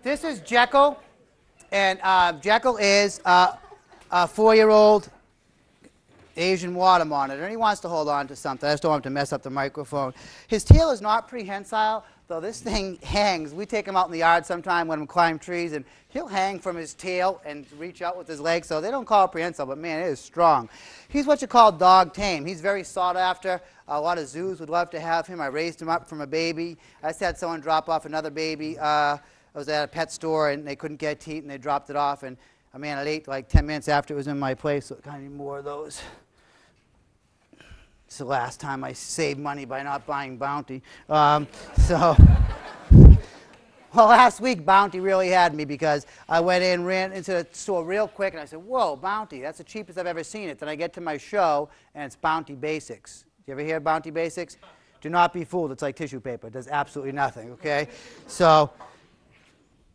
This is Jekyll, and Jekyll is a 4-year-old Asian water monitor, and he wants to hold on to something. I just don't want him to mess up the microphone. His tail is not prehensile, though this thing hangs. We take him out in the yard sometime when we climb trees, and he'll hang from his tail and reach out with his legs, so they don't call it prehensile, but man, it is strong. He's what you call dog tame. He's very sought after. A lot of zoos would love to have him. I raised him up from a baby. I just had someone drop off another baby. I was at a pet store, and they couldn't get teeth, and they dropped it off, and man, it ate like 10 minutes after it was in my place, so I kind of need more of those. It's the last time I saved money by not buying Bounty. Well, last week Bounty really had me because I went in, ran into the store real quick, and I said, whoa, Bounty, that's the cheapest I've ever seen it. Then I get to my show, and it's Bounty Basics. Do you ever hear of Bounty Basics? Do not be fooled. It's like tissue paper. It does absolutely nothing, okay? So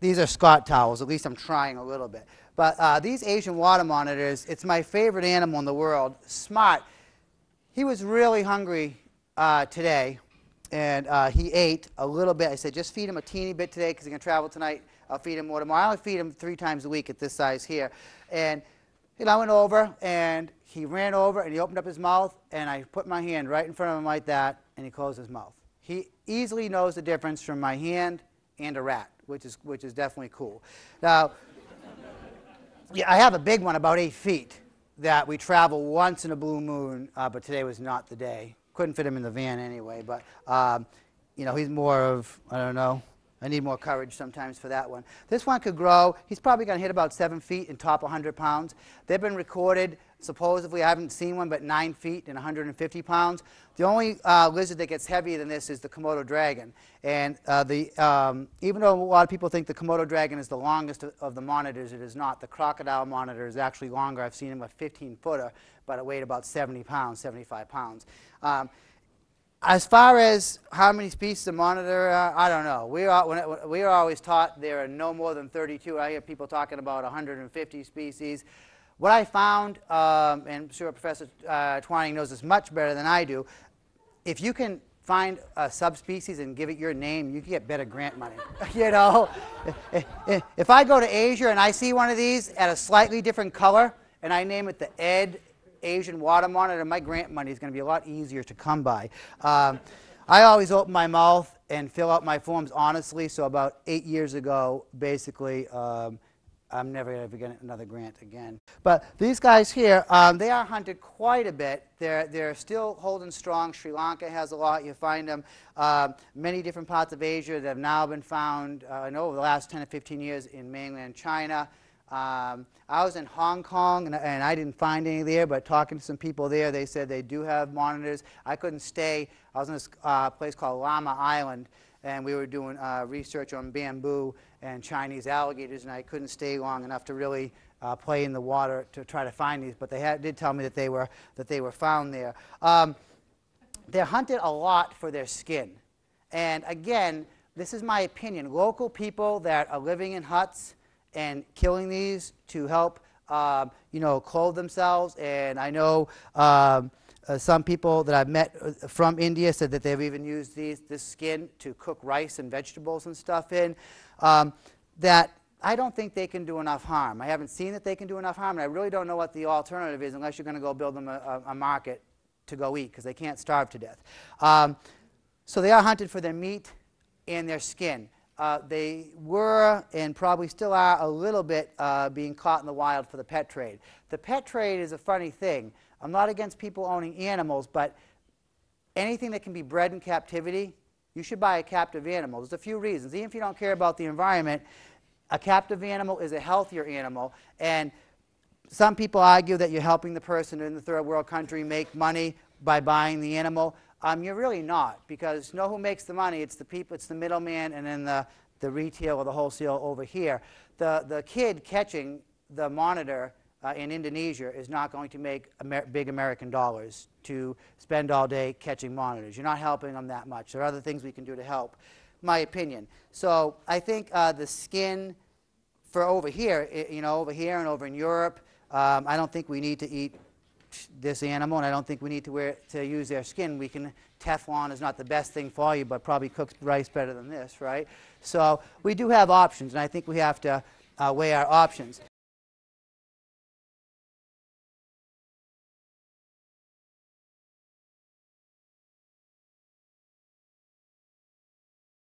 these are Scott towels. At least I'm trying a little bit. But these Asian water monitors, it's my favorite animal in the world. Smart. He was really hungry today, and he ate a little bit. I said, just feed him a teeny bit today because he's going to travel tonight. I'll feed him more tomorrow. I only feed him 3 times a week at this size here. And I went over, and he ran over, and he opened up his mouth, and I put my hand right in front of him like that, and he closed his mouth. He easily knows the difference from my hand and a rat, which is definitely cool. Now, yeah, I have a big one, about 8 feet, that we travel once in a blue moon, but today was not the day. Couldn't fit him in the van anyway, but you know, he's more of, I don't know, I need more courage sometimes for that one. This one could grow. He's probably going to hit about 7 feet and top 100 pounds. They've been recorded, supposedly, I haven't seen one, but 9 feet and 150 pounds. The only lizard that gets heavier than this is the Komodo Dragon. And even though a lot of people think the Komodo Dragon is the longest of the monitors, it is not. The crocodile monitor is actually longer. I've seen him a 15-footer, but it weighed about 70 pounds, 75 pounds. As far as how many species of monitor, I don't know. We are always taught there are no more than 32. I hear people talking about 150 species. What I found, and I'm sure Professor Twining knows this much better than I do, if you can find a subspecies and give it your name, you can get better grant money. You know, if I go to Asia and I see one of these at a slightly different color, and I name it the Ed Asian water monitor, my grant money is going to be a lot easier to come by. I always open my mouth and fill out my forms honestly, so about 8 years ago, basically, I'm never going to get another grant again. But these guys here, they are hunted quite a bit. They're still holding strong. Sri Lanka has a lot. You find them many different parts of Asia that have now been found, I know over the last 10 or 15 years in mainland China. I was in Hong Kong, and I didn't find any there, but talking to some people there, they said they do have monitors. I couldn't stay. I was in this place called Lama Island, and we were doing research on bamboo and Chinese alligators, and I couldn't stay long enough to really play in the water to try to find these, but they did tell me that they were found there. They're hunted a lot for their skin. And again, this is my opinion. Local people that are living in huts and killing these to help, you know, clothe themselves. And I know some people that I've met from India said that they've even used this skin to cook rice and vegetables and stuff in. That I don't think they can do enough harm. I haven't seen that they can do enough harm, and I really don't know what the alternative is unless you're going to go build them a market to go eat, because they can't starve to death. So they are hunted for their meat and their skin. They were, and probably still are, a little bit being caught in the wild for the pet trade. The pet trade is a funny thing. I'm not against people owning animals, but anything that can be bred in captivity, you should buy a captive animal. There's a few reasons. Even if you don't care about the environment, a captive animal is a healthier animal. And some people argue that you're helping the person in the third world country make money by buying the animal. You're really not, because you know who makes the money? It's the people, it's the middleman, and then the retail or the wholesale over here. The kid catching the monitor in Indonesia is not going to make big American dollars to spend all day catching monitors. You're not helping them that much. There are other things we can do to help, my opinion. So I think the skin for over here, you know, over here and over in Europe, I don't think we need to eat touch this animal, and I don't think we need to use their skin. Teflon is not the best thing for you, but probably cooks rice better than this, right? So we do have options, and I think we have to weigh our options.